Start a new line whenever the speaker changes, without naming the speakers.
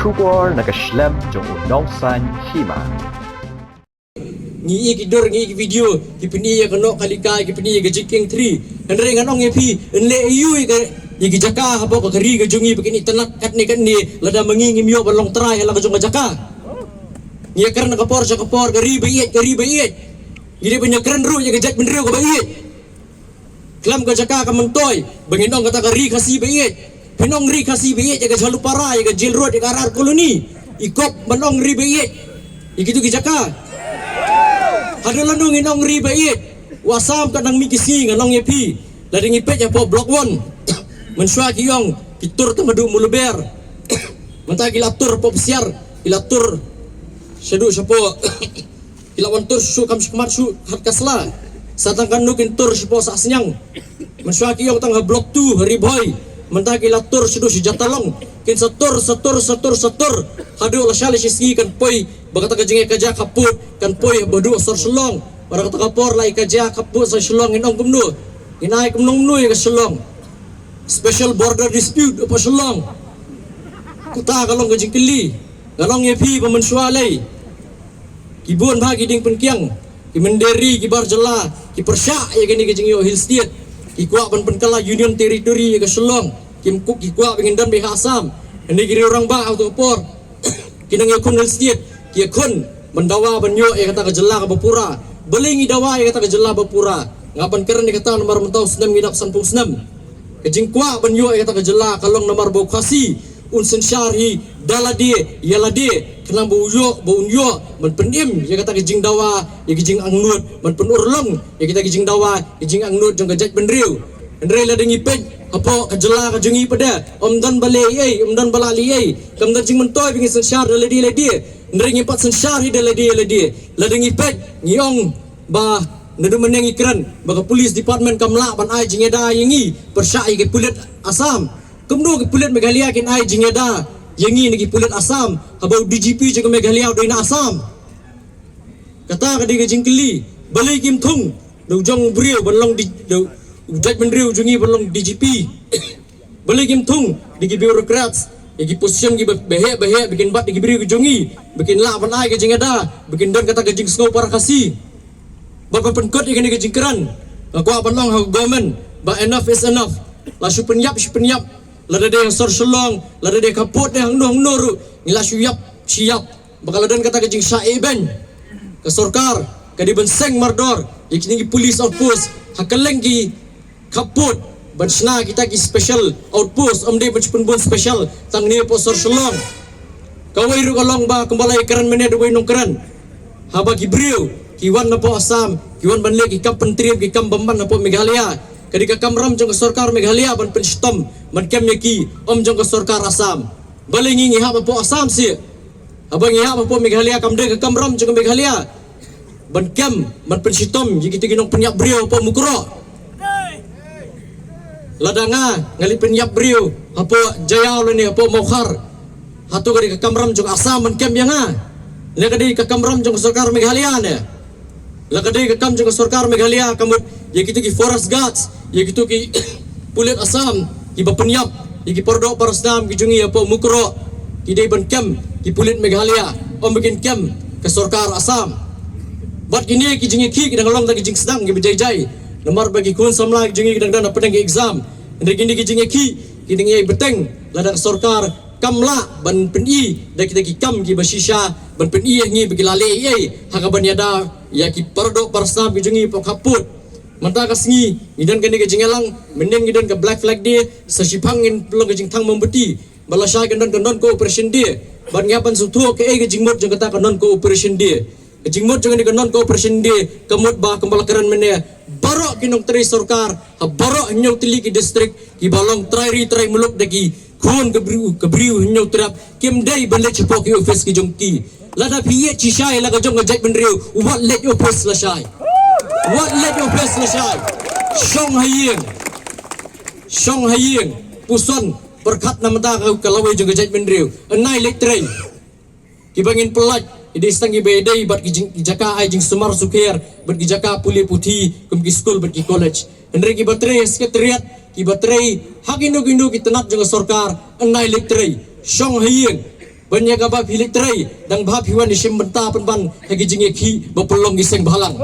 bersyukur nak Islam jong unongsan hima.
Ngi kidor ngi video ki pini ya kano kalika ki pini ga jiking 3 andre nganong epi enle yu ga ki jaka hapo ka kari ga jungi begini tenak kat ni lada mengingi mio balong trai la ga jong jaka ngi karna kapor gari bayet gidi punya keren ru ya ga jak benru ga bayet klam ga jaka ka mentoy benginong kata kari kasi bayet pinong ri kasi bayet ya ga jalu para ya ga jil road ya ga arar koloni ikop menong ri bayet ikitu ki jaka Hadalah nung inong riba it wasam kadang mikisi nganong yepi lading ipet ya po blok 1 mensua kiyong kitur temadu muluber mentah kilatur po pesiar kilatur sedu sapo kilawan tur su kam sikmat su hat kasla satangkan nukin tur sipo sasnyang mensua kiyong tangga blok 2 riboy mentah kilatur sedu si jatalong kin setur hadu lasyali sisi kan poi bakata kajenge kaja kaput kan poi bodu sor selong para kata kapor lai kaja kaput sa selong inong kumnu inai kumnong nu ya selong special border dispute apa selong kuta kalong kajing keli kalong yepi pemensua lai kibun bagi ding penkiang ki menderi ki barjela ki persya ya gini kajing yo hill state ki kuak penkala union territory ya selong kim kuk ki kuak pengindan be Assam ini kiri orang ba auto por kinang yakun hill state kia kun mendawa banyo ya kata kejela ke bapura belingi dawa ya kata kejela bapura ngapan keren ya kata nomor mentau senam ngidap sanpung senam kejingkwa banyo ya kata kejela kalong nomor bau kasi unsen syarhi dalade yalade kenang bau unyo men pendim ya kata kejing dawa ya kejing angnut men penurlong ya kita kejing dawa kejing angnut jong kejat benriu andre lading ipet apa kejela kejengi pada omdan balai omdan balali kam dajing mentoy bingin sensyar dalade ndring ipat sensyar hi dalade lading ipet ngiong ba nadu meneng ikran baka polis department kamla ban ai jingeda yengi persai ke pulit Assam kumdo ke pulit Meghalaya kin ai jingeda yengi ngi pulit Assam habau DGP jaga Meghalaya doina Assam kata ka diga jingkeli balai kim thung do jong briu balong di do ujat menriu jungi balong DGP balai kim thung digi bureaucrats igi position gi behe bikin bat digi briu jungi bikin la ban ai ke jingeda bikin dan kata gajing snow para kasi bapa penkot igani gajing keran aku balong ha government ba enough is enough la su penyap lada de sor selong lada de kapot de hang nur ngila siap bakal dan kata gajing saiben ke sorkar kadi benseng mardor ikini police outpost hakaleng gi kaput bansna kita ki special outpost omde bachpun bon special tang ni po sor selong kawai ru kalong ba kembali keran mene de nong keran haba ki briu kiwan na po Assam kiwan banle ki kam pentriam ki kam bamban na po Meghalaya kadi ka kamram jong sorkar Meghalaya ban penstom man kem ki om jong sorkar Assam balingi ngi ha po Assam si abang ya po Meghalaya kam de ka kamram jong Meghalaya ban kem man penstom yi ki ginong penyak briu po mukro ladanga ngali penyap briu apo jaya ni apo mokhar hatu kadi ka kamram jong Assam man kem yanga le kadi ka kamram jong sorkar Meghalaya ne la kadi ka kam jong sorkar Meghalaya kamut ye kitu ki forest guards ye kitu ki pulit Assam ki bapenyap ki pordo parasdam ki jungi apo mukro ki dei ban kem ki pulit Meghalaya om bikin kem ke sorkar Assam bat kini ki jingi ki dang long ta ki jing sedang ki bejai nomor bagi kun samla ki jingi dang dan pedang ki exam ndek kini ki jingi ki ngi beteng ladang sorkar kamla ban peni dak kita ki kam ki basisha ban peni ngi bagi lale haka ban yada ya ki pardo parsam ki jingi po kaput manta kasngi ngidan kani ki jingelang mendeng ngidan ke black flag dia sasipangin pelong ki jing thang membeti balasha gandan cooperation dia ban ngapan sutu ke ki jingmot jeng kata non cooperation dia jingmot jangan di non cooperation dia kemut ba kembalakeran mene barok kinong tri sorkar ha barok nyau tili ki district ki balong trai muluk dagi kun kebriu nyau trap kim dai bale chepok ki office ki jongki lada piye chishai laga jong ngajak benriu what let your place la shai Shong haying puson berkat nama ta kalawai jong ngajak benriu anai letrai ki bangin pelat idi stangi bedai bat ki jaka ai jing semar suker bat ki jaka puli puthi kum ki school bat ki college andre ki batre sekretariat ki batre hakindu ki tenat jong sorkar anai letrai shong haying Banyak apa pilih terai dan bahap hiwan di simbenta penban hagi jingi ki bapelong giseng bahalang.